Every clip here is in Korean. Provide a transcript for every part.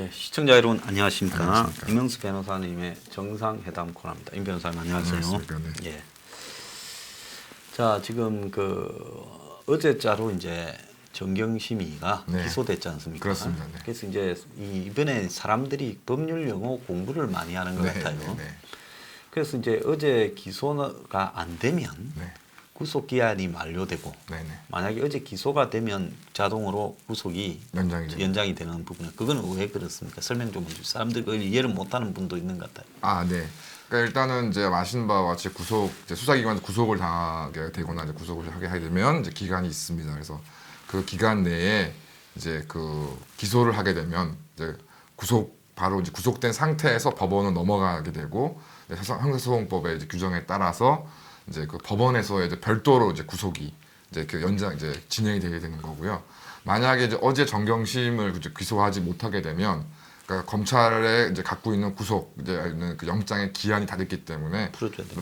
네, 시청자 여러분 안녕하십니까? 안녕하십니까? 이명수 변호사님의 정상회담 코너입니다. 임 변호사님 안녕하세요. 안녕하십니까? 네. 예. 자, 지금 어제자로 이제 정경심이가 네. 기소됐지 않습니까? 그렇습니다. 네. 그래서 이제 이번에 사람들이 법률 용어 공부를 많이 하는 것 같아요. 네. 그래서 이제 어제 기소가 안 되면 네. 구속 기한이 만료되고 네. 만약에 어제 기소가 되면 자동으로 구속이 연장이 되는 부분은 그거는 왜 그렇습니까? 설명 좀 해주세요. 사람들이 그걸 이해를 못하는 분도 있는 것 같아요. 아, 네. 그러니까 일단은 이제 아시는 바와 같이 수사기관에서 구속을 당하게 되거나 이제 구속을 하게 되면 이제 기간이 있습니다. 그래서 그 기간 내에 이제 그 기소를 하게 되면 이제 바로 이제 구속된 상태에서 법원은 넘어가게 되고 형사소송법의 이제 규정에 따라서 이제 그 법원에서 이제 별도로 이제 구속이 이제 그 연장 이제 진행이 되게 되는 거고요. 만약에 이제 어제 정경심을 이제 기소하지 못하게 되면 그러니까 검찰에 이제 갖고 있는 구속 이제 그 영장의 기한이 다 됐기 때문에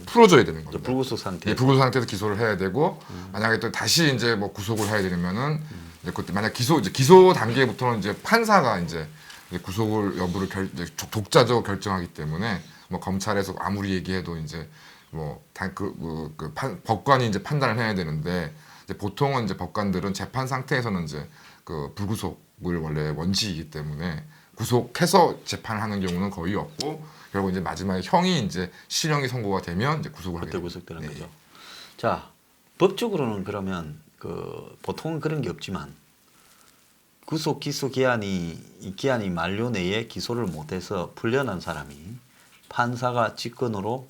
풀어줘야 되는 겁니다. 불구속 상태. 예, 불구속 상태에서 기소를 해야 되고 만약에 또 다시 이제 뭐 구속을 해야 되면은 이제 그때 만약 기소 단계부터는 이제 판사가 이제 구속을 여부를 독자적으로 결정하기 때문에 뭐 검찰에서 아무리 얘기해도 이제 법관이 이제 판단을 해야 되는데 이제 보통은 이제 법관들은 재판 상태에서는 이제 그 불구속을 원래 원칙이기 때문에 구속해서 재판을 하는 경우는 거의 없고 결국 이제 마지막에 형이 이제 실형이 선고가 되면 이제 구속을 하게 그때 됩니다. 구속되는 네. 거죠. 자, 법적으로는 그러면 보통은 그런 게 없지만 구속 기소 기한이 만료 내에 기소를 못해서 풀려난 사람이 판사가 직권으로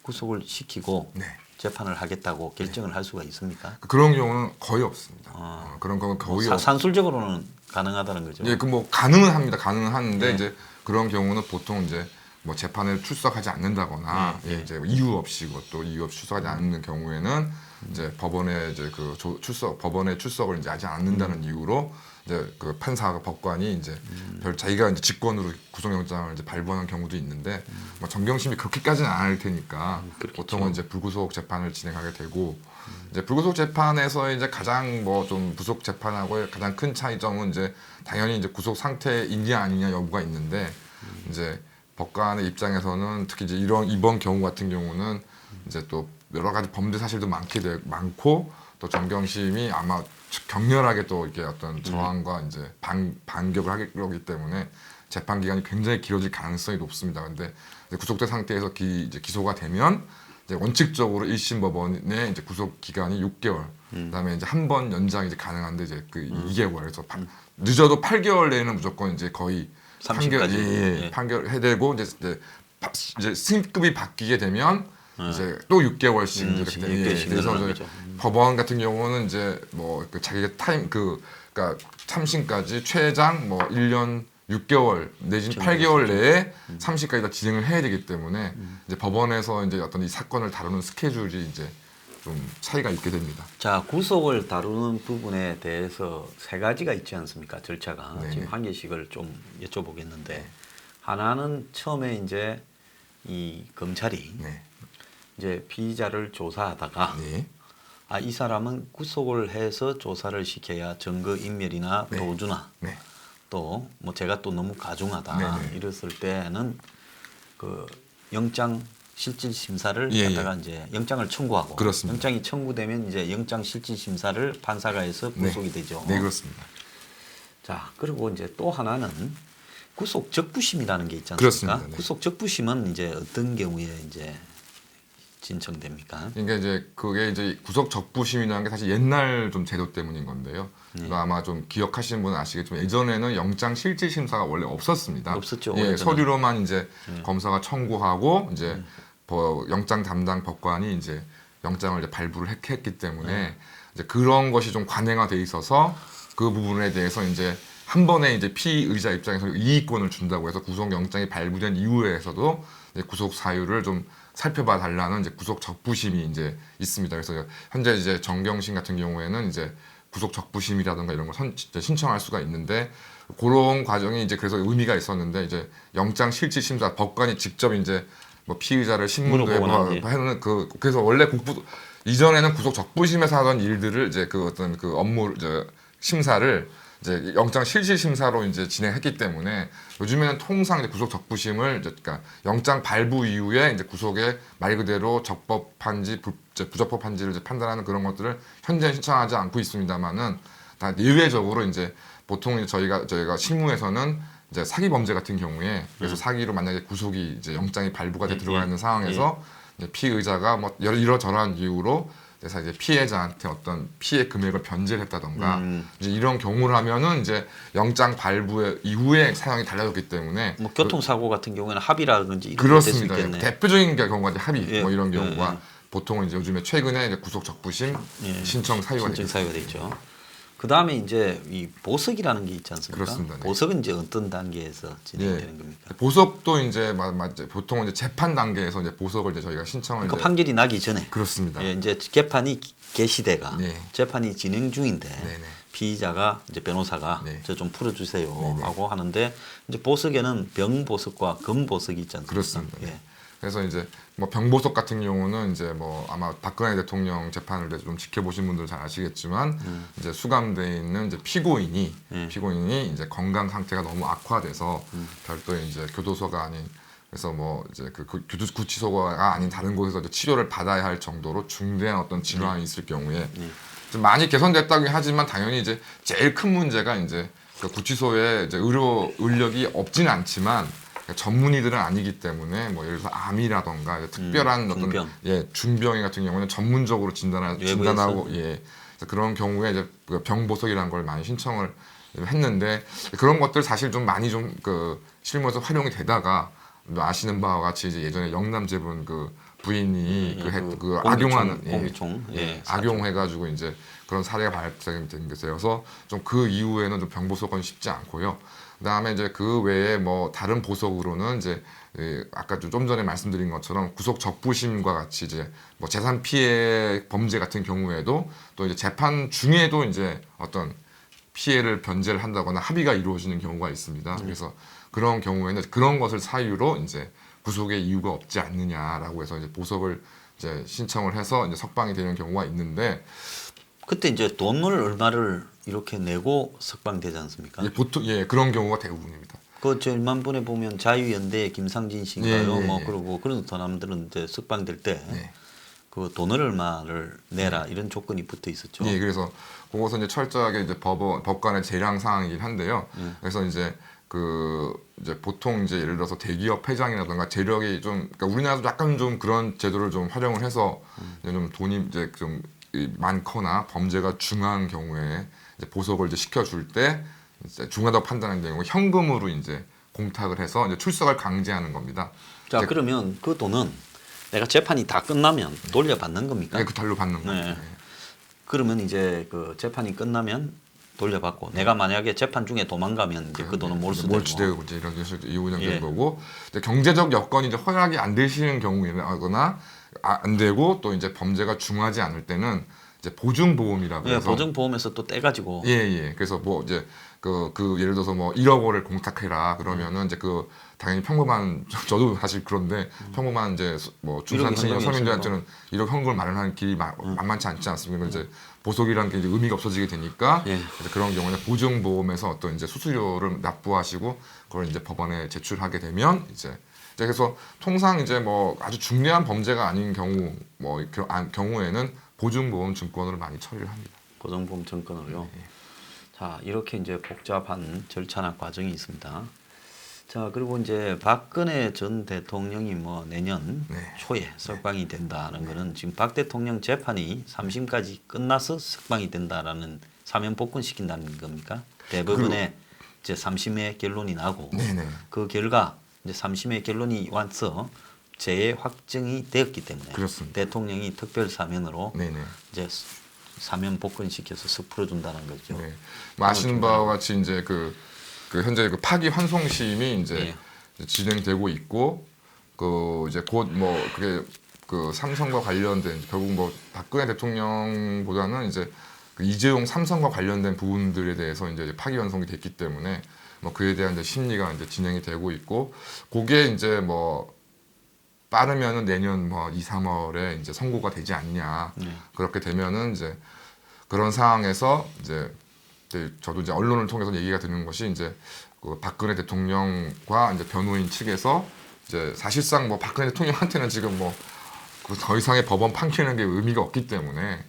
구속을 시키고 네. 재판을 하겠다고 결정을 할 수가 있습니까? 그런 경우는 거의 없습니다. 아. 그런 경우는 거의 없고 산술적으로는 가능하다는 거죠. 예, 가능은 합니다. 가능은 하는데 네. 이제 그런 경우는 보통 이제 뭐 재판에 출석하지 않는다거나 네. 이제 이유 없이 출석하지 않는 경우에는 이제 법원에 이제 법원에 출석을 이제 하지 않는다는 이유로 이제 그 판사가 법관이 이제 자기가 이제 직권으로 구속영장을 이제 발부하는 경우도 있는데 뭐 정경심이 그렇게까지는 안 할 테니까 보통은 이제 불구속 재판을 진행하게 되고 이제 불구속 재판에서 이제 가장 좀 구속 재판하고 가장 큰 차이점은 이제 당연히 이제 구속 상태에 있냐 아니냐 여부가 있는데 이제 법관의 입장에서는 특히 이제 이번 경우 같은 경우는 이제 또 여러 가지 범죄 사실도 많고 또 정경심이 아마 격렬하게 또 이렇게 어떤 저항과 이제 반격을 하기 때문에 재판 기간이 굉장히 길어질 가능성이 높습니다. 근데 구속된 상태에서 이제 기소가 되면 이제 원칙적으로 1심 법원의 이제 구속 기간이 6개월, 그다음에 이제 한 번 연장이 이제 가능한데 이제 그 2개월에서 늦어도 8개월 내에는 무조건 이제 거의 30까지 판결해되고 이제 승급이 바뀌게 되면 이제 또 6개월씩 이렇게 씩 그래서 늘어나는 거죠. 법원 같은 경우는 이제 자기가 그러니까 참심까지 최장 1년 6개월 내지는 8개월 내에 3심까지 다 진행을 해야 되기 때문에 이제 법원에서 이제 어떤 이 사건을 다루는 스케줄이 이제 좀 차이가 있게 됩니다. 자, 구속을 다루는 부분에 대해서 세 가지가 있지 않습니까? 절차가. 네. 지금 한 개씩을 좀 여쭤보겠는데 하나는 처음에 이제 이 검찰이 네. 이제 피의자를 조사하다가 네. 이 사람은 구속을 해서 조사를 시켜야 증거 인멸이나 네. 도주나 네. 또 뭐 제가 또 너무 가중하다 네. 이랬을 때는 그 영장 실질 심사를 갖다가 이제 영장을 청구하고 그렇습니다. 영장이 청구되면 이제 영장 실질 심사를 판사가 해서 구속이 되죠. 네, 그렇습니다. 자, 그리고 이제 또 하나는 구속 적부심이라는 게 있지 않습니까? 그렇습니다. 네. 구속 적부심은 이제 어떤 경우에 이제 진청됩니까? 그러니까 이제 그게 이제 구속 적부심이라는 게 사실 옛날 좀 제도 때문인 건데요. 이거 아마 좀 기억하시는 분은 아시겠지만 예전에는 영장 실질 심사가 원래 없었습니다. 없었죠. 예, 오래전에는. 서류로만 이제 검사가 청구하고 이제 영장 담당 법관이 이제 영장을 이제 발부를 했기 때문에 이제 그런 것이 좀 관행화돼 있어서 그 부분에 대해서 이제 한 번에 이제 피의자 입장에서 이의권을 준다고 해서 구속영장이 발부된 이후에서도 이제 구속 사유를 좀 살펴봐 달라는 이제 구속 적부심이 이제 있습니다. 그래서 현재 이제 정경심 같은 경우에는 이제 구속 적부심이라든가 이런 걸 신청할 수가 있는데 그런 과정이 이제 그래서 의미가 있었는데 이제 영장 실질 심사 법관이 직접 이제 피의자를 신문도 해놓는 그래서 원래 이전에는 구속 적부심에서 하던 일들을 이제 그 어떤 그 업무 심사를 이제 영장 실질 심사로 이제 진행했기 때문에 요즘에는 통상 이제 구속 적부심을 이제 그러니까 영장 발부 이후에 이제 구속에 말 그대로 적법한지 부적법한지를 이제 판단하는 그런 것들을 현재 신청하지 않고 있습니다만은 다 예외적으로 이제 보통 이제 저희가 실무에서는 이제 사기 범죄 같은 경우에 그래서 사기로 만약에 구속이 이제 영장이 발부가 돼 들어가 있는 상황에서 이제 피의자가 뭐 이러저러한 이유로 그래서 이제 피해자한테 어떤 피해 금액을 변제를 했다던가 이제 이런 경우를 하면은 이제 영장 발부 이후에 사형이 달라졌기 때문에 뭐 교통사고 같은 경우에는 합의라든지 이런 게 될 수 그렇습니다. 있겠네요. 대표적인 경우가 이제 합의 예. 뭐 이런 경우가 예. 보통은 이제 요즘에 최근에 이제 구속 적부심 신청 사유가 신청 사유가 되죠. 그 다음에 이제 이 보석이라는 게 있지 않습니까? 그렇습니다. 네. 보석은 이제 어떤 단계에서 진행되는 겁니까? 보석도 이제 보통 이제 재판 단계에서 이제 보석을 이제 저희가 신청을 그 이제 판결이 나기 전에 그렇습니다. 예, 이제 개판이 개시대가 네. 재판이 진행 중인데 네네. 피의자가 이제 변호사가 네. 저 좀 풀어주세요 네네. 하고 하는데 이제 보석에는 병보석과 금보석이 있지 않습니까? 그렇습니다. 네. 예. 그래서 이제 뭐 병보석 같은 경우는 이제 뭐 아마 박근혜 대통령 재판을 좀 지켜보신 분들 잘 아시겠지만 이제 수감돼 있는 이제 피고인이 이제 건강 상태가 너무 악화돼서 별도의 이제 교도소가 아닌 그래서 뭐 이제 그 구치소가 아닌 다른 곳에서 이제 치료를 받아야 할 정도로 중대한 어떤 질환이 있을 경우에 좀 많이 개선됐다고 하지만 당연히 이제 제일 큰 문제가 이제 그 구치소에 이제 의료 인력이 없지는 않지만 전문의들은 아니기 때문에 뭐 예를 들어서 암이라던가 특별한 중병. 어떤 중병이 같은 경우는 전문적으로 진단하고 그래서 그런 경우에 이제 그 병보석이라는 걸 많이 신청을 했는데 그런 것들 사실 좀 많이 좀 그 실무에서 활용이 되다가 아시는 바와 같이 이제 예전에 영남제분 그 부인이 그 악용하는 공기총 악용해가지고 이제 그런 사례가 발생된 게 되어서 좀 그 이후에는 좀 병보석은 쉽지 않고요. 그다음에 이제 그 외에 뭐 다른 보석으로는 이제 아까 좀 전에 말씀드린 것처럼 구속 적부심과 같이 이제 뭐 재산 피해 범죄 같은 경우에도 또 이제 재판 중에도 이제 어떤 피해를 변제를 한다거나 합의가 이루어지는 경우가 있습니다. 그래서 그런 경우에는 그런 것을 사유로 이제 구속의 이유가 없지 않느냐라고 해서 이제 보석을 이제 신청을 해서 이제 석방이 되는 경우가 있는데 그때 이제 돈을 얼마를 이렇게 내고 석방되지 않습니까? 보통 그런 경우가 대부분입니다. 저 일만분에 보면 자유연대 김상진 씨인가요? 뭐 그러고 그런 사람들은 이제 석방될 때 그 돈을 얼마를 내라 이런 조건이 붙어 있었죠. 예, 그래서 그것은 이제 철저하게 이제 법관의 재량 사항이긴 한데요. 그래서 이제 이제 보통 이제 예를 들어서 대기업 회장이라든가 재력이 좀 그러니까 우리나라도 약간 좀 그런 제도를 좀 활용을 해서 좀 돈이 이제 좀 많거나 범죄가 중한 경우에 이제 보석을 이제 시켜줄 때 이제 중하다고 판단한 경우 현금으로 이제 공탁을 해서 이제 출석을 강제하는 겁니다. 자, 그러면 그 돈은 내가 재판이 다 끝나면 돌려받는 겁니까? 네, 그 달로 받는 거죠. 네. 그러면 이제 그 재판이 끝나면 돌려받고 내가 만약에 재판 중에 도망가면 이제 그 돈은 몰수되고 이제 이런 식으로 이혼된 거고 이제 경제적 여건이 이제 허락이 안 되시는 경우에거나 안 되고 또 이제 범죄가 중하지 않을 때는 이제 보증보험이라고 해서 보증보험에서 또 떼가지고 그래서 뭐 이제 그 예를 들어서 뭐 1억 원을 공탁해라 그러면은 이제 당연히 평범한 저도 사실 그런데 평범한 이제 뭐 중산층이나 서민들한테는 1억 현금을 마련하는 길이 만만치 않지 않습니까? 이제 보석이라는 게 이제 의미가 없어지게 되니까 이제 그런 경우에 보증보험에서 어떤 이제 수수료를 납부하시고 그걸 이제 법원에 제출하게 되면 이제 그래서 통상 이제 뭐 아주 중대한 범죄가 아닌 경우 뭐 경우에는 보증보험 증권으로 많이 처리를 합니다. 보증보험 증권으로요. 자, 이렇게 이제 복잡한 절차나 과정이 있습니다. 자, 그리고 이제 박근혜 전 대통령이 뭐 내년 초에 석방이 된다는 거는 지금 박 대통령 재판이 3심까지 끝나서 석방이 된다라는 사면 복권시킨다는 겁니까? 대법원의 이제 3심의 결론이 나고 그 결과 이제 3심의 결론이 와서 재해 확정이 되었기 때문에 그렇습니다. 대통령이 특별 사면으로 이제 사면 복권시켜서 석 풀어준다는 거죠. 뭐 아시는 바와 같이 이제 그 현재 그 파기 환송심이 이제 진행되고 있고 이제 곧 뭐 그게 그 삼성과 관련된 결국 뭐 박근혜 대통령보다는 이제 그 이재용 삼성과 관련된 부분들에 대해서 이제 파기 환송이 됐기 때문에 뭐 그에 대한 이제 심리가 이제 진행이 되고 있고 그게 이제 뭐 빠르면은 내년 뭐 2, 3월에 이제 선고가 되지 않냐. 그렇게 되면은 이제 그런 상황에서 이제 네, 저도 이제 언론을 통해서 얘기가 드는 것이 이제 그 박근혜 대통령과 이제 변호인 측에서 이제 사실상 뭐 박근혜 대통령한테는 지금 뭐 그 더 이상의 법원 판결하는 게 의미가 없기 때문에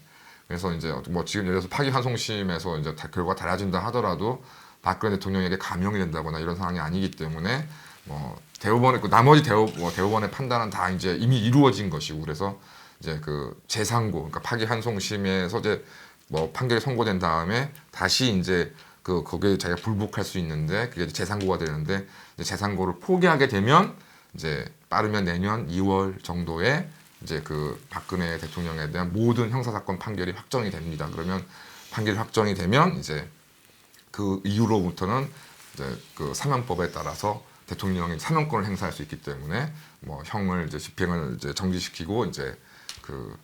그래서 이제 뭐 지금 예를 들어서 파기환송심에서 이제 결과가 달라진다 하더라도 박근혜 대통령에게 감형이 된다거나 이런 상황이 아니기 때문에 뭐 대법원의 그 나머지 대법원의 판단은 다 이제 이미 이루어진 것이고 그래서 이제 그 재상고 그러니까 파기환송심에서 이제 뭐 판결이 선고된 다음에 다시 이제 그 거기에 자기가 불복할 수 있는데 그게 이제 재상고가 되는데 이제 재상고를 포기하게 되면 이제 빠르면 내년 2월 정도에 이제 그 박근혜 대통령에 대한 모든 형사사건 판결이 확정이 됩니다. 그러면 판결이 확정이 되면 이제 그 이후로부터는 이제 그 사면법에 따라서 대통령이 사면권을 행사할 수 있기 때문에 뭐 형을 이제 집행을 이제 정지시키고 이제 그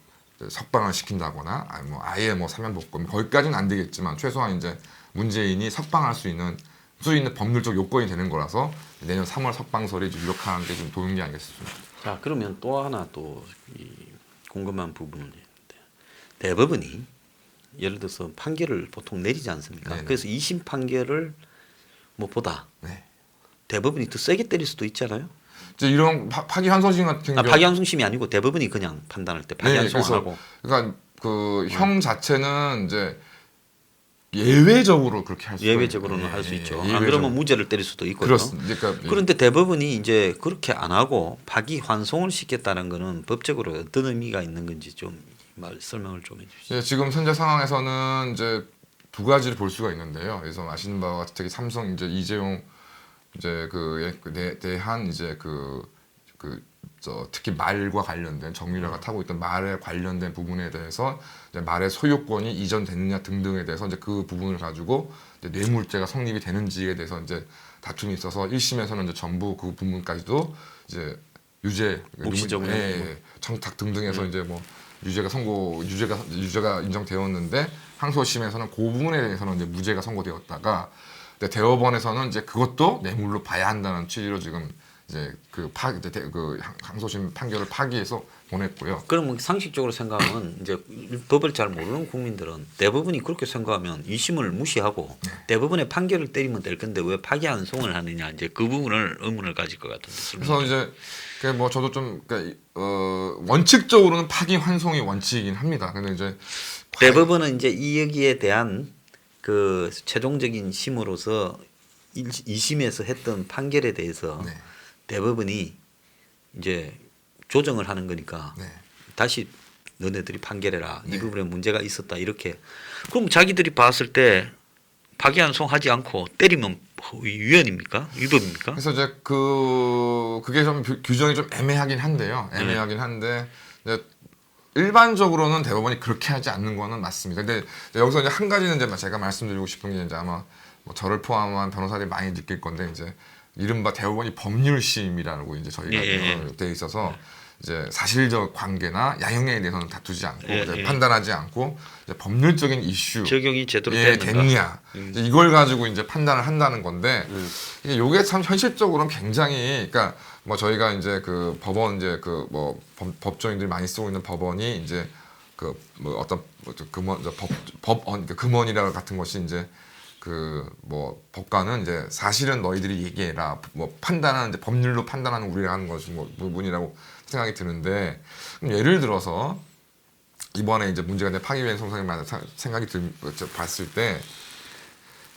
석방을 시킨다거나 아니 뭐 아예 뭐 사면복권 거기까지는 안 되겠지만 최소한 이제 문재인이 석방할 수 있는 법률적 요건이 되는 거라서 내년 3월 석방설이 좀 유력한 게 좀 도는 게 아니겠습니까? 자, 그러면 또 하나 또 이 궁금한 부분은 있는데 대법원이 예를 들어서 판결을 보통 내리지 않습니까? 네네. 그래서 2심 판결을 뭐 보다 네. 대법원이 더 세게 때릴 수도 있잖아요. 이제 이런 파기환송심 같은 경우 파기환송심이 아니고 대법원이 그냥 판단할 때 파기환송하고 그러니까 그 형 자체는 이제 예외적으로 그렇게 할 수 예외적으로는 할 수 있죠. 안 예외적으로. 그러면 무죄를 때릴 수도 있거든요. 그렇습니다. 그러니까 그런데 대법원이 이제 그렇게 안 하고 파기환송을 시켰다는 것은 법적으로 어떤 의미가 있는 건지 좀 설명을 좀 해주시죠. 예, 지금 현재 상황에서는 이제 두 가지를 볼 수가 있는데요. 그래서 아시는 바와 같이 특히 삼성 이제 이재용 이제 대한 이제 특히 말과 관련된 정유라가 타고 있던 말에 관련된 부분에 대해서 이제 말의 소유권이 이전됐느냐 등등에 대해서 이제 그 부분을 가지고 이제 뇌물죄가 성립이 되는지에 대해서 이제 다툼이 있어서 1심에서는 이제 전부 그 부분까지도 이제 유죄, 묵시적으로 청탁 등등해서 이제 뭐 유죄가 인정되었는데 항소심에서는 그 부분에 대해서는 이제 무죄가 선고되었다가 대법원에서는 이제 그것도 뇌물로 봐야 한다는 취지로 지금 이제 그 항소심 판결을 파기해서 보냈고요. 그럼 상식적으로 생각하면 이제 법을 잘 모르는 국민들은 대법원이 그렇게 생각하면 2심을 무시하고 대법원의 판결을 때리면 될 건데 왜 파기환송을 하느냐 이제 그 부분을 의문을 가질 것 같은데. 그래서 이제 뭐 저도 좀 원칙적으로는 파기환송이 원칙이긴 합니다. 근데 이제 대법원은 이제 이 여기에 대한 그 최종적인 심으로서 2심에서 했던 판결에 대해서 네. 대법원이 이제 조정을 하는 거니까 네. 다시 너네들이 판결해라. 네. 이 부분에 문제가 있었다. 이렇게. 그럼 자기들이 봤을 때 파기환송하지 않고 때리면 위헌입니까? 위법입니까? 그래서 이제 그게 좀 규정이 좀 애매하긴 한데요. 애매하긴 한데 이제 일반적으로는 대법원이 그렇게 하지 않는 거는 맞습니다. 근데 여기서 이제 한 가지는 이제 제가 말씀드리고 싶은 게 이제 아마 뭐 저를 포함한 변호사들이 많이 느낄 건데 이제 이른바 대법원이 법률심이라고 이제 저희가 돼 있어서 이제 사실적 관계나 양형에 대해서는 다투지 않고 판단하지 않고 이제 법률적인 이슈 적용이 제대로 됐냐 이걸 가지고 이제 판단을 한다는 건데 이게 참 현실적으로는 굉장히 그러니까 뭐 저희가 이제 그 법원 이제 그 뭐 법조인들이 많이 쓰고 있는 법원이 이제 그 뭐 어떤 금원이라 같은 것이 이제 그 뭐 법관은 이제 사실은 너희들이 얘기해라 뭐 판단하는 이제 법률로 판단하는 우리가 하는 것이 뭐 부분이라고 생각이 드는데 그럼 예를 들어서 이번에 이제 문제가 된 파기환송상에 생각이 봤을 때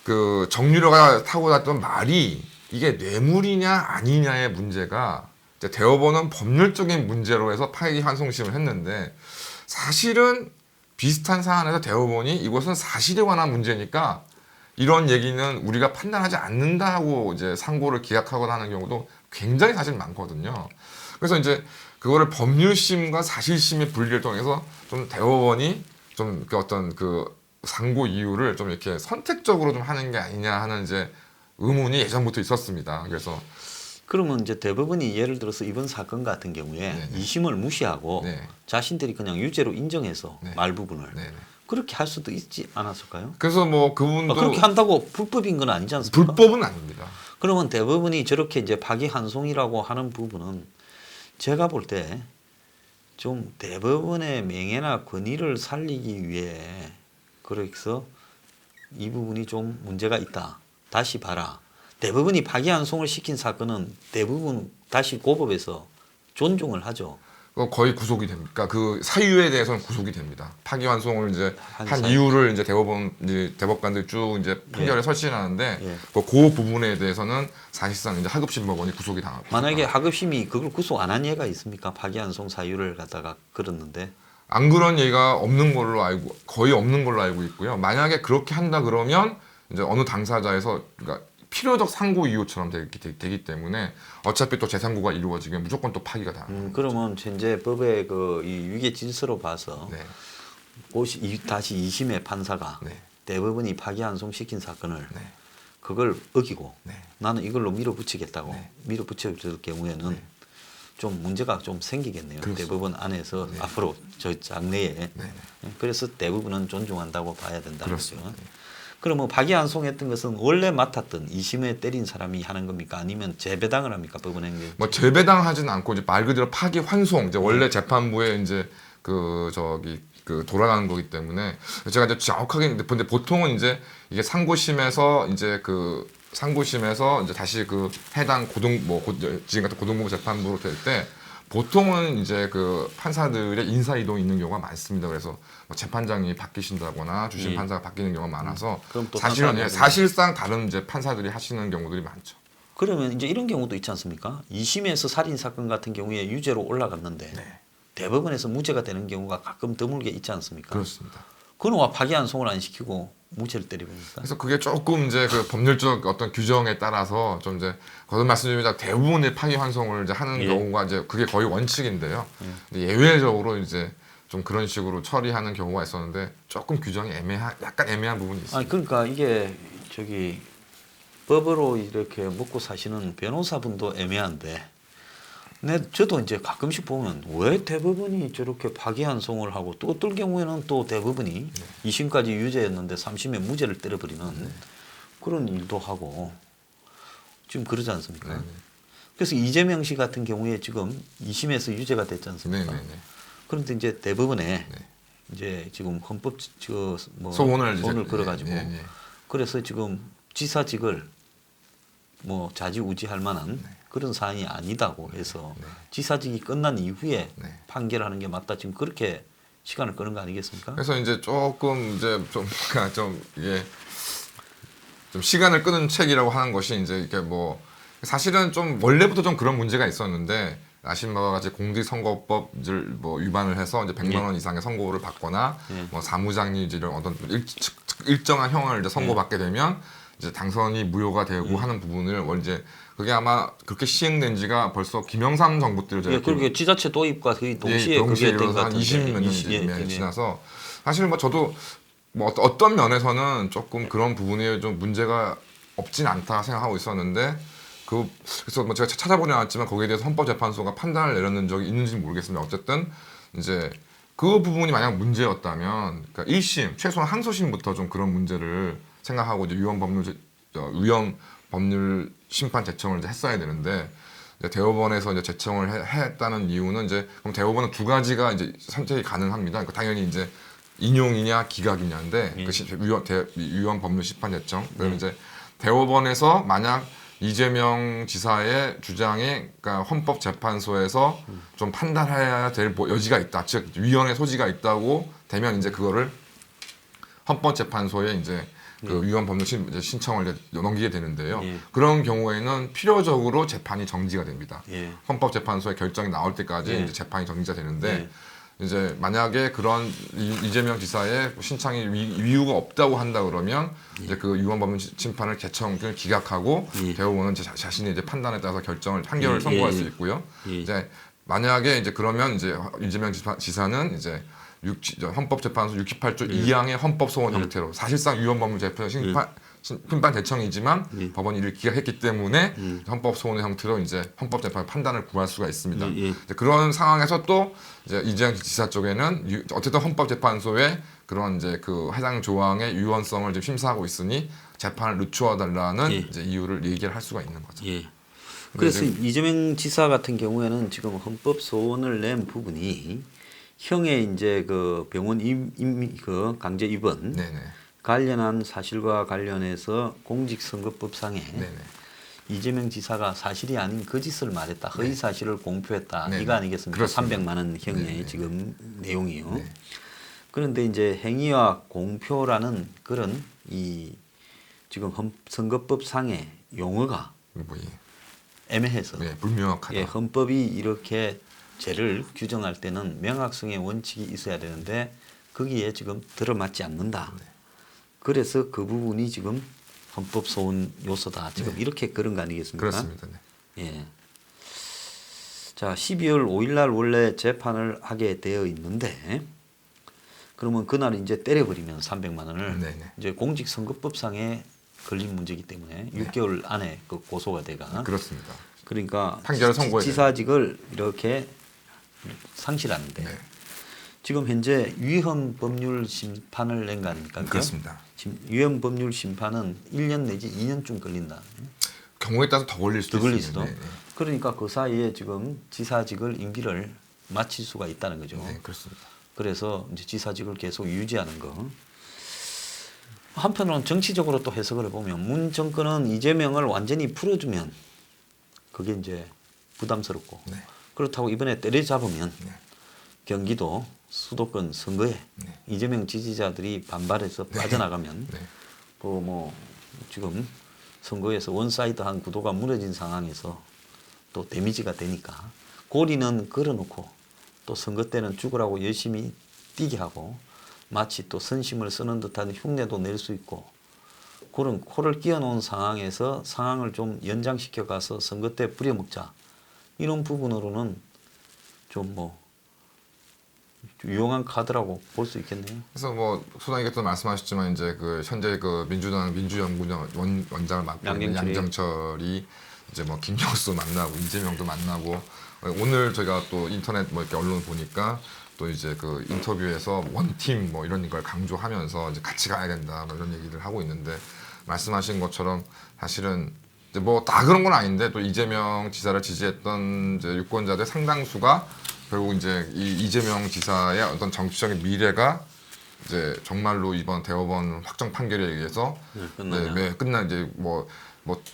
그 정유라가 타고 났던 말이 이게 뇌물이냐 아니냐의 문제가 이제 대법원은 법률적인 문제로 해서 파기환송심을 했는데 사실은 비슷한 사안에서 대법원이 이것은 사실에 관한 문제니까 이런 얘기는 우리가 판단하지 않는다고 이제 상고를 기각하거나 하는 경우도 굉장히 사실 많거든요. 그래서 이제 그거를 법률심과 사실심의 분리를 통해서 좀 대법원이 좀 그 어떤 그 상고 이유를 좀 이렇게 선택적으로 좀 하는 게 아니냐 하는 이제 의문이 예전부터 있었습니다. 그래서 그러면 이제 대법원이 예를 들어서 이번 사건 같은 경우에 2심을 무시하고 자신들이 그냥 유죄로 인정해서 말 부분을 그렇게 할 수도 있지 않았을까요? 그래서 뭐 그분도 그렇게 한다고 불법인 건 아니지 않습니까? 불법은 아닙니다. 그러면 대법원이 저렇게 이제 파기환송이라고 하는 부분은 제가 볼 때 좀 대법원의 명예나 권위를 살리기 위해 그래서 이 부분이 좀 문제가 있다. 다시 봐라. 대부분이 파기환송을 시킨 사건은 대부분 다시 고법에서 존중을 하죠. 거의 구속이 됩니까? 그 사유에 대해서는 구속이 됩니다. 파기환송을 이제 한 사유. 이유를 이제 대법관들이 쭉 이제 판결에 설치하는데 예. 그 부분에 대해서는 사실상 이제 하급심법원이 구속이 당하고. 만약에 하급심이 그걸 구속 안 한 예가 있습니까? 파기환송 사유를 갖다가 걸었는데. 안 그런 얘기가 없는 걸로 알고 거의 없는 걸로 알고 있고요. 만약에 그렇게 한다 그러면 이제 어느 당사자에서 그러니까 필요적 상고 이유처럼 되기 때문에 어차피 또 재상고가 이루어지면 무조건 또 파기가 당합니다. 그러면 현재 법의 그 이 위계 질서로 봐서 네. 다시 2심의 판사가 네. 대법원이 파기환송 시킨 사건을 네. 그걸 어기고 네. 나는 이걸로 밀어붙이겠다고 네. 밀어붙였을 경우에는 네. 좀 문제가 좀 생기겠네요. 그렇습니다. 대법원 안에서 네. 앞으로 저 장래에 네. 그래서 대부분은 존중한다고 봐야 된다는 그렇습니다. 거죠. 그러면 파기환송했던 것은 원래 맡았던 2심에 때린 사람이 하는 겁니까? 아니면 재배당을 합니까? 법원행정. 뭐 재배당하지는 않고 이제 말 그대로 파기환송 이제 원래 재판부에 이제 그 돌아가는 거기 때문에 제가 이제 정확하게 근데 보통은 이제 이게 상고심에서 이제 상고심에서 이제 다시 그 해당 지금 같은 고등법원 재판부로 될 때 보통은 이제 그 판사들의 인사 이동이 있는 경우가 많습니다. 그래서 뭐 재판장이 바뀌신다거나 주심 판사가 바뀌는 경우가 많아서 그럼 또 사실상 다른 이제 판사들이 하시는 경우들이 많죠. 그러면 이제 이런 경우도 있지 않습니까? 2심에서 살인 사건 같은 경우에 유죄로 올라갔는데 네. 대법원에서 무죄가 되는 경우가 가끔 드물게 있지 않습니까? 그렇습니다. 그는 와 파기환송을 안 시키고 무죄를 때리니까. 그래서 그게 조금 이제 그 법률적 어떤 규정에 따라서 좀 이제 거듭 말씀드리면 대부분의 파기환송을 이제 하는 예. 경우가 이제 그게 거의 원칙인데요. 근데 예외적으로 이제 좀 그런 식으로 처리하는 경우가 있었는데 조금 규정이 약간 애매한 부분이 있습니다. 아니 그러니까 이게 저기 법으로 이렇게 먹고 사시는 변호사분도 애매한데, 저도 이제 가끔씩 보면 왜 대법원이 저렇게 파기환송을 하고 또 어떨 경우에는 또 대법원이 2심까지 유죄였는데 3심에 무죄를 때려버리는 그런 일도 하고 지금 그러지 않습니까? 네네. 그래서 이재명 씨 같은 경우에 지금 2심에서 유죄가 됐지 않습니까? 네네네. 그런데 이제 대법원에 네. 이제 지금 헌법 소원을 걸어가지고 네. 그래서 지금 지사직을 뭐 좌지우지할 만한 그런 사안이 아니다고 해서 지사직이 끝난 이후에 네. 판결하는 게 맞다. 지금 그렇게 시간을 끄는 거 아니겠습니까? 그래서 이제 조금 이제 좀 이게 좀 시간을 끄는 책이라고 하는 것이 이제 이게 뭐 사실은 좀 원래부터 좀 그런 문제가 있었는데 아시는 바와 같이 공직선거법을 뭐 위반을 해서 이제 100만 원 이상의 선고를 받거나 뭐 사무장이 이제 이런 어떤 일정한 형을 이제 선고받게 되면 이제 당선이 무효가 되고 하는 부분을 이제 그게 아마 그렇게 시행된 지가 벌써 김영삼 정부 때로 제가 그렇게 지자체 도입과 거의 동시에 그게 된 것 한 같은데 20몇 년 지나서 사실 뭐 저도 뭐 어떤 면에서는 조금 그런 부분에 좀 문제가 없진 않다 생각하고 있었는데 그래서 뭐 제가 찾아보지 않았지만 거기에 대해서 헌법재판소가 판단을 내렸는 적이 있는지는 모르겠습니다. 어쨌든 이제 그 부분이 만약 문제였다면 그러니까 1심 최소한 항소심부터 좀 그런 문제를 생각하고 이제 위헌 법률 심판 제청을 이제 했어야 되는데 이제 대법원에서 이제 제청을 했다는 이유는 이제 그럼 대법원은 두 가지가 이제 선택이 가능합니다. 그러니까 당연히 이제 인용이냐 기각이냐인데 위헌 법률 심판 제청. 그러면 이제 대법원에서 만약 이재명 지사의 주장에 그러니까 헌법재판소에서 좀 판단해야 될 여지가 있다. 즉 위헌의 소지가 있다고 되면 이제 그거를 헌법재판소에 이제 그 위헌 법률 신청을 이제 넘기게 되는데요. 그런 경우에는 필요적으로 재판이 정지가 됩니다. 헌법재판소의 결정이 나올 때까지 이제 재판이 정지가 되는데 이제 만약에 그런 이재명 지사의 신청이 이유가 없다고 한다 그러면 이제 그 위헌 법률 심판을 제청을 기각하고 대법원은 자신의 이제 판단에 따라서 판결을 선고할 수 있고요. 이제 만약에 이제 그러면 이제 이재명 지사는 이제 헌법재판소 68조 2항의 헌법소원 형태로 사실상 위헌법률 심판 대청이지만 법원이 이를 기각했기 때문에 헌법소원의 형태로 이제 헌법재판 판단을 구할 수가 있습니다. 이제 그런 상황에서 또 이제 이재명 지사 쪽에는 어쨌든 헌법재판소에 그런 이제 그 해당 조항의 유언성을 지금 심사하고 있으니 재판을 늦추어 달라는 이제 이유를 얘기를 할 수가 있는 거죠. 그래서 이재명 지사 같은 경우에는 지금 헌법 소원을 낸 부분이 형의 이제 그 병원 그 강제 입원 관련한 사실과 관련해서 공직선거법상에 네네. 이재명 지사가 사실이 아닌 거짓을 말했다. 허위 사실을 공표했다. 네네. 이거 아니겠습니까? 그렇습니다. 300만 원 형의 네네. 지금 내용이요. 네. 그런데 이제 행위와 공표라는 그런 이 지금 선거법상의 용어가 뭐 애매해서 네, 불명확하다. 예, 헌법이 이렇게 죄를 규정할 때는 명확성의 원칙이 있어야 되는데 거기에 지금 들어맞지 않는다. 네. 그래서 그 부분이 지금 헌법 소원 요소다. 지금 네. 이렇게 그런 거 아니겠습니까? 그렇습니다. 네. 예. 자, 12월 5일 날 원래 재판을 하게 되어 있는데 그러면 그날 이제 때려버리면 300만 원을 네네. 이제 공직선거법상에 걸린 문제이기 때문에 6개월 안에 그 고소가 돼가 그렇습니다. 그러니까 판결을 선고해야 지사직을 이렇게 상실하는데 네. 지금 현재 위헌 법률 심판을 낸 거 아닙니까? 그죠? 그렇습니다. 위헌 법률 심판은 1년 내지 2년쯤 걸린다. 경우에 따라서 더 걸릴 수도 더 걸릴 있습니다. 수도. 네, 네. 그러니까 그 사이에 지금 지사직을 임기를 마칠 수가 있다는 거죠. 네, 그렇습니다. 그래서 이제 지사직을 계속 유지하는 거. 한편으로는 정치적으로 또 해석을 해보면 문 정권은 이재명을 완전히 풀어주면 그게 이제 부담스럽고 네. 그렇다고 이번에 때려잡으면 네. 경기도 수도권 선거에 네. 이재명 지지자들이 반발해서 빠져나가면 네. 그 뭐 지금 선거에서 원사이드한 구도가 무너진 상황에서 또 데미지가 되니까 고리는 걸어놓고 또 선거 때는 죽으라고 열심히 뛰게 하고 마치 또 선심을 쓰는 듯한 흉내도 낼 수 있고 그런 코를 끼워놓은 상황에서 상황을 좀 연장시켜 가서 선거 때 부려먹자 이런 부분으로는 좀 뭐 유용한 카드라고 볼 수 있겠네요. 그래서 뭐 소장님께서 말씀하셨지만 이제 그 현재 그 민주당 민주연구원 원장을 맡고 있는 양정철이 이제 뭐 김경수 만나고 이재명도 만나고 오늘 저희가 또 인터넷 뭐 이렇게 언론 보니까 또 이제 그 인터뷰에서 원팀 뭐 이런 걸 강조하면서 이제 같이 가야 된다 뭐 이런 얘기를 하고 있는데 말씀하신 것처럼 사실은 이제 뭐 다 그런 건 아닌데 또 이재명 지사를 지지했던 이제 유권자들 상당수가 결국 이제 이 이재명 지사의 어떤 정치적인 미래가 이제 정말로 이번 대법원 확정 판결에 의해서 끝나 이제 뭐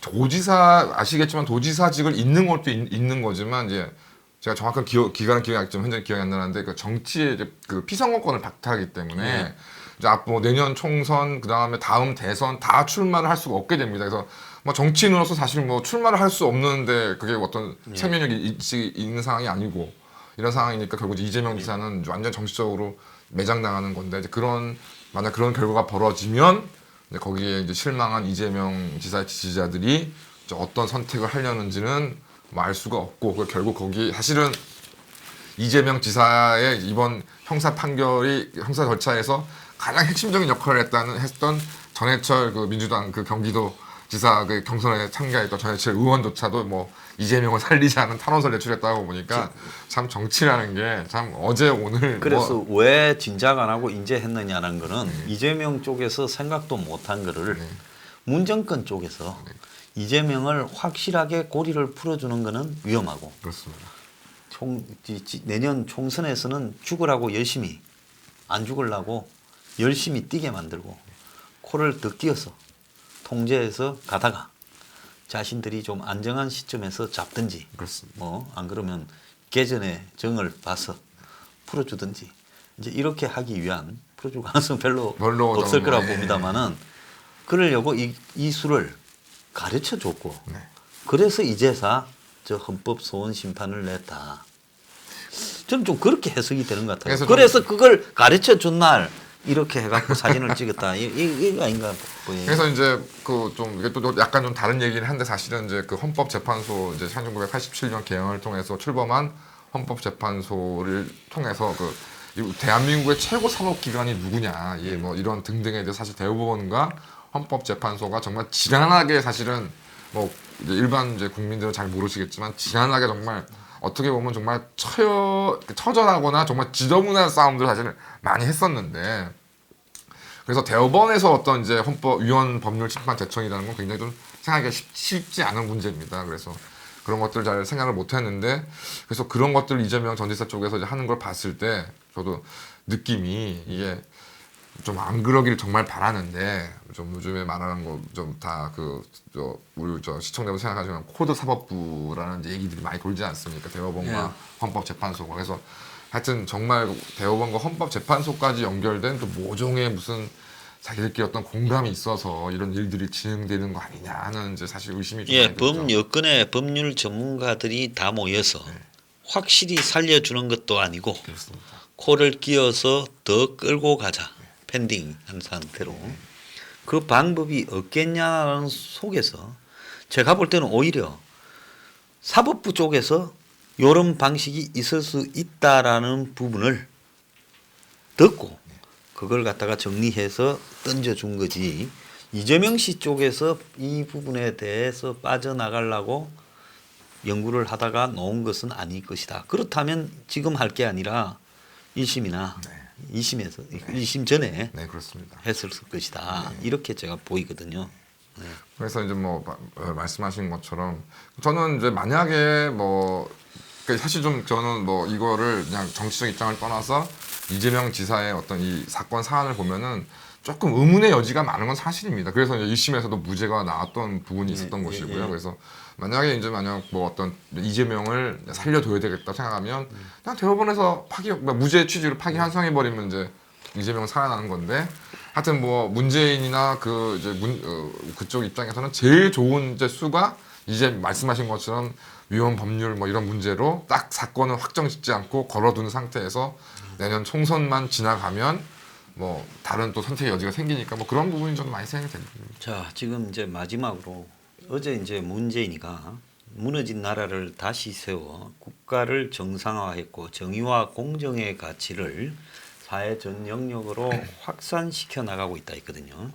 도지사 아시겠지만 도지사직을 잇는 것도 있는 거지만 이제 제가 정확한 기간은 기억이 안 나지만 현재 기억이 안 나는데 그 정치의 이제 그 피선거권을 박탈하기 때문에 이제 앞으로 내년 총선 그 다음에 다음 대선 다 출마를 할 수가 없게 됩니다. 그래서 뭐 정치인으로서 사실 뭐 출마를 할 수 없는데 그게 어떤 생명력이 있는 상황이 아니고. 이런 상황이니까 결국 이재명 지사는 완전 정치적으로 매장당하는 건데 이제 만약 그런 결과가 벌어지면 이제 거기에 이제 실망한 이재명 지사의 지지자들이 이제 어떤 선택을 하려는지는 뭐 알 수가 없고 결국 거기 사실은 이재명 지사의 이번 형사 판결이 형사 절차에서 가장 핵심적인 역할을 했던 전해철 그 민주당 그 경기도 지사 그 경선에 참가했던 전해철 의원조차도 뭐 이재명을 살리지 않은 탄원서를 제출했다고 보니까 참 정치라는 게 참 어제 오늘 그래서 왜 진작 안 하고 이제 했느냐는 거는 이재명 쪽에서 생각도 못한 거를 문정권 쪽에서 이재명을 확실하게 고리를 풀어주는 거는 위험하고 그렇습니다. 내년 총선에서는 죽으라고 열심히 안 죽으려고 열심히 뛰게 만들고 코를 더 끼워서 통제해서 가다가 자신들이 좀 안정한 시점에서 잡든지 그렇습니다. 뭐 안 그러면 개전의 정을 봐서 풀어주든지 이제 이렇게 하기 위한 풀어줄 가능성 별로 없을 거라고 봅니다만은 그러려고 이 수를 가르쳐 줬고 그래서 이제사 저 헌법 소원 심판을 냈다. 저는 좀 그렇게 해석이 되는 것 같아요. 그래서 그걸 가르쳐 준 날 이렇게 해갖고 사진을 찍었다. 이거 아닌가 보여요. 그래서 이제 그 좀 이게 또 약간 좀 다른 얘기는 한데 사실은 이제 그 헌법재판소 이제 1987년 개헌을 통해서 출범한 헌법재판소를 통해서 그 대한민국의 최고 사법기관이 누구냐, 뭐 이런 등등에 대해서 사실 대법원과 헌법재판소가 정말 지난하게 사실은 뭐 이제 일반 이제 국민들은 잘 모르시겠지만 지난하게 정말 어떻게 보면 정말 처절하거나 정말 지저분한 싸움들을 사실 많이 했었는데 그래서 대법원에서 어떤 이제 위헌 법률 심판 제청이라는 건 굉장히 좀 생각하기가 쉽지 않은 문제입니다. 그래서 그런 것들 잘 생각을 못 했는데 그래서 그런 것들 이재명 전 지사 쪽에서 이제 하는 걸 봤을 때 저도 느낌이 이게 좀 안 그러길 정말 바라는데 좀 요즘에 말하는 거 좀 다 우리 시청자분 생각하시면 코드 사법부라는 이제 얘기들이 많이 돌지 않습니까? 대법원과 헌법재판소가. 그래서 하여튼 정말 대법원과 헌법재판소까지 연결된 또 모종의 무슨 자기들끼리 어떤 공감이 있어서 이런 일들이 진행되는 거 아니냐 하는 이제 사실 의심이 좀 많이 들죠. 여건의 법률 전문가들이 다 모여서 확실히 살려주는 것도 아니고 그렇습니다. 코를 끼워서 더 끌고 가자. 펜딩한 상태로. 그 방법이 없겠냐는 속에서 제가 볼 때는 오히려 사법부 쪽에서 이런 방식이 있을 수 있다라는 부분을 듣고 그걸 갖다가 정리해서 던져준 거지. 이재명 씨 쪽에서 이 부분에 대해서 빠져나가려고 연구를 하다가 놓은 것은 아닐 것이다. 그렇다면 지금 할 게 아니라 1심이나 2심에서 1심 전에 네, 그렇습니다. 했을 것이다. 이렇게 제가 보이거든요. 그래서 이제 뭐 말씀하신 것처럼 저는 이제 만약에 그러니까 사실 좀 저는 이거를 그냥 정치적 입장을 떠나서 이재명 지사의 어떤 이 사건 사안을 보면은 조금 의문의 여지가 많은 건 사실입니다. 그래서 이제 1심에서도 무죄가 나왔던 부분이 있었던 것이고요. 그래서 만약에 만약 어떤 이재명을 살려둬야 되겠다 생각하면 그냥 대법원에서 무죄 취지로 파기 환송해 버리면 이제 이재명은 살아나는 건데, 하여튼 문재인이나 그쪽 입장에서는 제일 좋은 이제 수가 이제 말씀하신 것처럼 위헌 법률 이런 문제로 딱 사건을 확정짓지 않고 걸어두는 상태에서 내년 총선만 지나가면 다른 또 선택의 여지가 생기니까 그런 부분이 좀 많이 생각이 됩니다. 자, 지금 이제 마지막으로 어제 이제 문재인이가 무너진 나라를 다시 세워 국가를 정상화했고 정의와 공정의 가치를 사회 전 영역으로 확산시켜 나가고 있다 했거든요.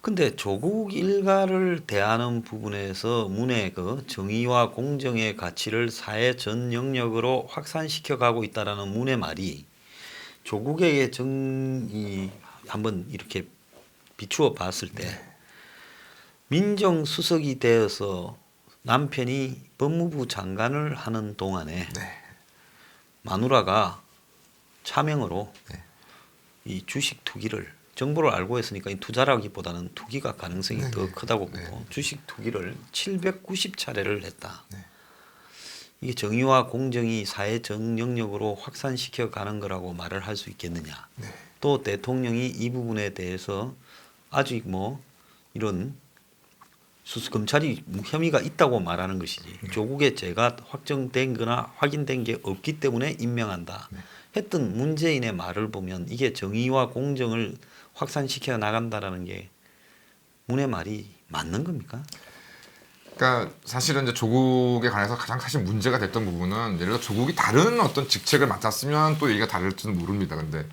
근데 조국 일가를 대하는 부분에서 문의 그 정의와 공정의 가치를 사회 전 영역으로 확산시켜 가고 있다라는 문의 말이 조국의 정의 한번 이렇게 비추어 봤을 때 민정수석이 되어서 남편이 법무부 장관을 하는 동안에 마누라가 차명으로 이 주식 투기를 정보를 알고 했으니까 이 투자라기보다는 투기가 가능성이 더 크다고 보고 주식 투기를 790차례를 했다. 이게 정의와 공정이 사회 전 영역으로 확산시켜 가는 거라고 말을 할 수 있겠느냐. 또 대통령이 이 부분에 대해서 아직 이런 검찰이 혐의가 있다고 말하는 것이지 조국의 죄가 확정된 거나 확인된 게 없기 때문에 임명한다 했던 문재인의 말을 보면 이게 정의와 공정을 확산시켜 나간다라는 게 문의 말이 맞는 겁니까? 그러니까 사실은 이제 조국에 관해서 가장 사실 문제가 됐던 부분은 예를 들어 조국이 다른 어떤 직책을 맡았으면 또 얘기가 다를지는 모릅니다. 근데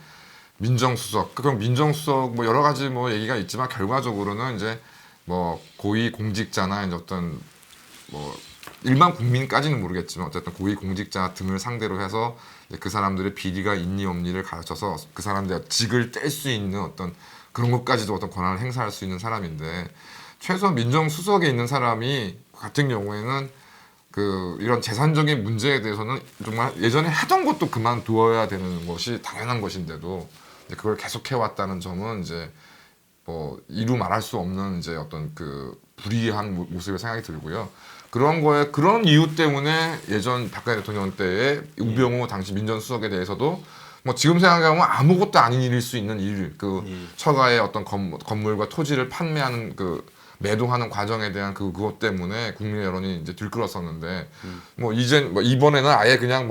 민정수석, 그럼 민정수석 여러 가지 얘기가 있지만 결과적으로는 이제 고위 공직자나 이제 어떤 일반 국민까지는 모르겠지만 어쨌든 고위 공직자 등을 상대로 해서 그 사람들의 비리가 있니 없니를 가르쳐서 그 사람들의 직을 뗄 수 있는 어떤 그런 것까지도 어떤 권한을 행사할 수 있는 사람인데, 최소한 민정수석에 있는 사람이 같은 경우에는 이런 재산적인 문제에 대해서는 정말 예전에 하던 것도 그만두어야 되는 것이 당연한 것인데도 이제 그걸 계속해왔다는 점은 이제 이루 말할 수 없는 이제 어떤 불이한 모습의 생각이 들고요. 그런 이유 때문에 예전 박근혜 대통령 때의 우병우 당시 민정수석에 대해서도 지금 생각하면 아무것도 아닌 일일 수 있는 일, 처가의 어떤 건물과 토지를 판매하는 매도하는 과정에 대한 그것 때문에 국민 여론이 이제 들끓었었는데, 이번에는 아예 그냥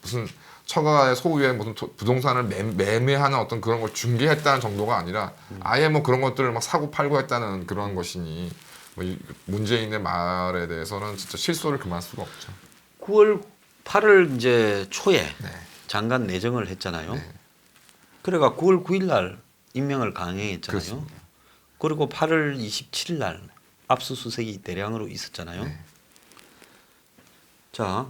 무슨 처가의 소유의 무슨 부동산을 매매하는 어떤 그런 걸 중개했다는 정도가 아니라 아예 그런 것들을 사고 팔고 했다는 그런 것이니 문재인의 말에 대해서는 진짜 실소를 금할 수가 없죠. 9월 8일 이제 초에 장관 내정을 했잖아요. 그래가 9월 9일 날 임명을 강행했잖아요. 그렇습니다. 그리고 8월 27일 날 압수수색이 대량으로 있었잖아요. 자,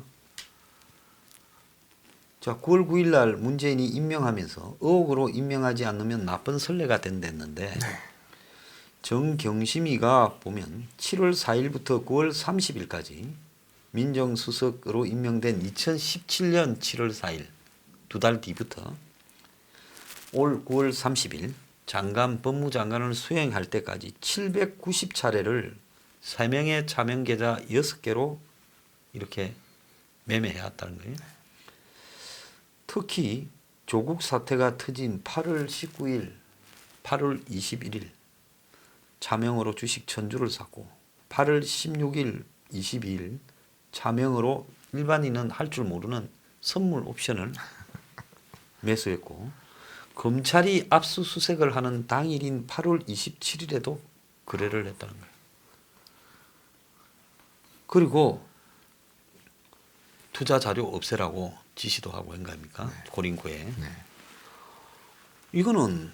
9월 9일 날 문재인이 임명하면서 의혹으로 임명하지 않으면 나쁜 선례가 된댔는데 정경심이가 보면 7월 4일부터 9월 30일까지 민정수석으로 임명된 2017년 7월 4일 두 달 뒤부터 올 9월 30일 장관 법무장관을 수행할 때까지 790차례를 3명의 차명 계좌 6개로 이렇게 매매해왔다는 거예요. 특히 조국 사태가 터진 8월 19일, 8월 21일 차명으로 주식 1000주를 샀고 8월 16일, 22일 차명으로 일반인은 할 줄 모르는 선물 옵션을 매수했고 검찰이 압수수색을 하는 당일인 8월 27일에도 거래를 했다는 거예요. 그리고 투자 자료 없애라고 지시도 하고 한 거 아닙니까? 고린구에. 네. 이거는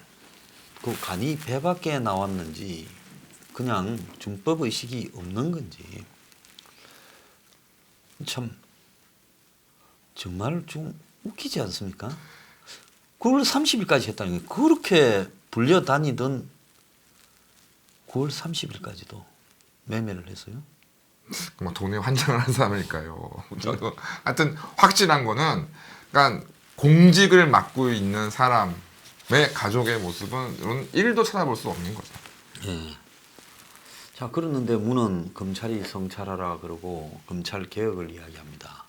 그 간이 배 밖에 나왔는지 그냥 준법 의식이 없는 건지 참 정말 좀 웃기지 않습니까? 9월 30일까지 했다는 게 그렇게 불려다니던 9월 30일까지도 매매를 했어요. 뭐 돈에 환장을 한 사람일까요? 저도 하여튼 확실한 거는 그러니까 공직을 맡고 있는 사람의 가족의 모습은 1도 찾아볼 수 없는 거죠. 예. 자, 그러는데 문은 검찰이 성찰하라 그러고 검찰 개혁을 이야기합니다.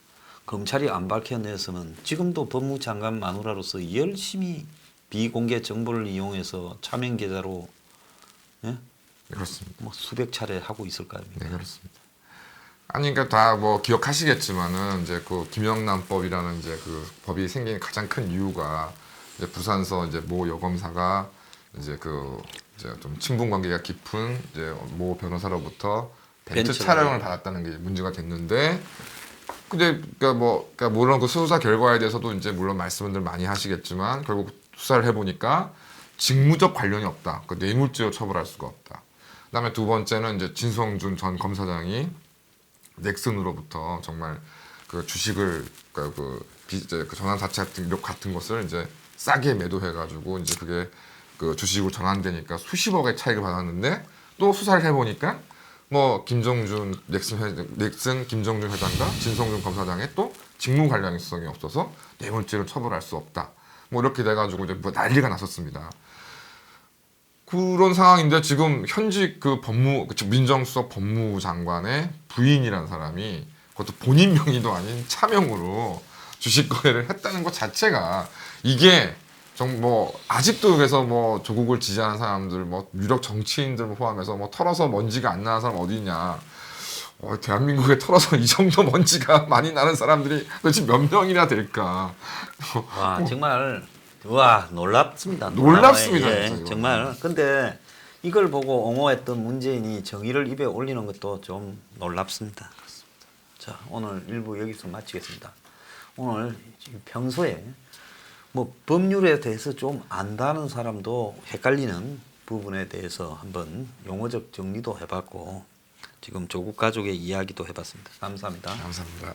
검찰이 안 밝혀내서는 지금도 법무장관 마누라로서 열심히 비공개 정보를 이용해서 차명 계좌로 예? 그렇습니다. 뭐 수백 차례 하고 있을 거 아닙니까? 네, 그렇습니다. 아니 그러니까 다 뭐 기억하시겠지만은 이제 그 김영란법이라는 이제 그 법이 생긴 가장 큰 이유가 이제 부산서 이제 모 여검사가 이제 그 이제 좀 친분 관계가 깊은 이제 모 변호사로부터 벤츠 차량을 받았다는 게 문제가 됐는데 근데 그러니까 물론 그 수사 결과에 대해서도 이제 물론 말씀들 많이 하시겠지만 결국 수사를 해보니까 직무적 관련이 없다. 그 뇌물죄로 처벌할 수가 없다. 그다음에 두 번째는 이제 진성준 전 검사장이 넥슨으로부터 정말 그 주식을 이제 그 전환 사채 같은 것을 이제 싸게 매도해가지고 이제 그게 그 주식으로 전환되니까 수십억의 차익을 받았는데 또 수사를 해보니까 뭐 김정준 넥슨 김정준 회장과 진성준 검사장의 또 직무 관련성이 없어서 뇌물죄로 처벌할 수 없다. 뭐 이렇게 돼가지고 이제 뭐 난리가 났었습니다. 그런 상황인데 지금 현직 그 민정수석 법무장관의 부인이라는 사람이 그것도 본인 명의도 아닌 차명으로 주식 거래를 했다는 것 자체가 이게 뭐 아직도 그래서 뭐 조국을 지지하는 사람들 뭐 유력 정치인들 포함해서 뭐 털어서 먼지가 안 나는 사람 어디 있냐. 대한민국에 털어서 이 정도 먼지가 많이 나는 사람들이 도대체 몇 명이나 될까. 와 정말 와 놀랍습니다. 놀랍습니다. 예, 정말. 근데 이걸 보고 옹호했던 문재인이 정의를 입에 올리는 것도 좀 놀랍습니다. 자 오늘 1부 여기서 마치겠습니다. 오늘 평소에 뭐 법률에 대해서 좀 안다는 사람도 헷갈리는 부분에 대해서 한번 용어적 정리도 해봤고 지금 조국 가족의 이야기도 해봤습니다. 감사합니다. 감사합니다.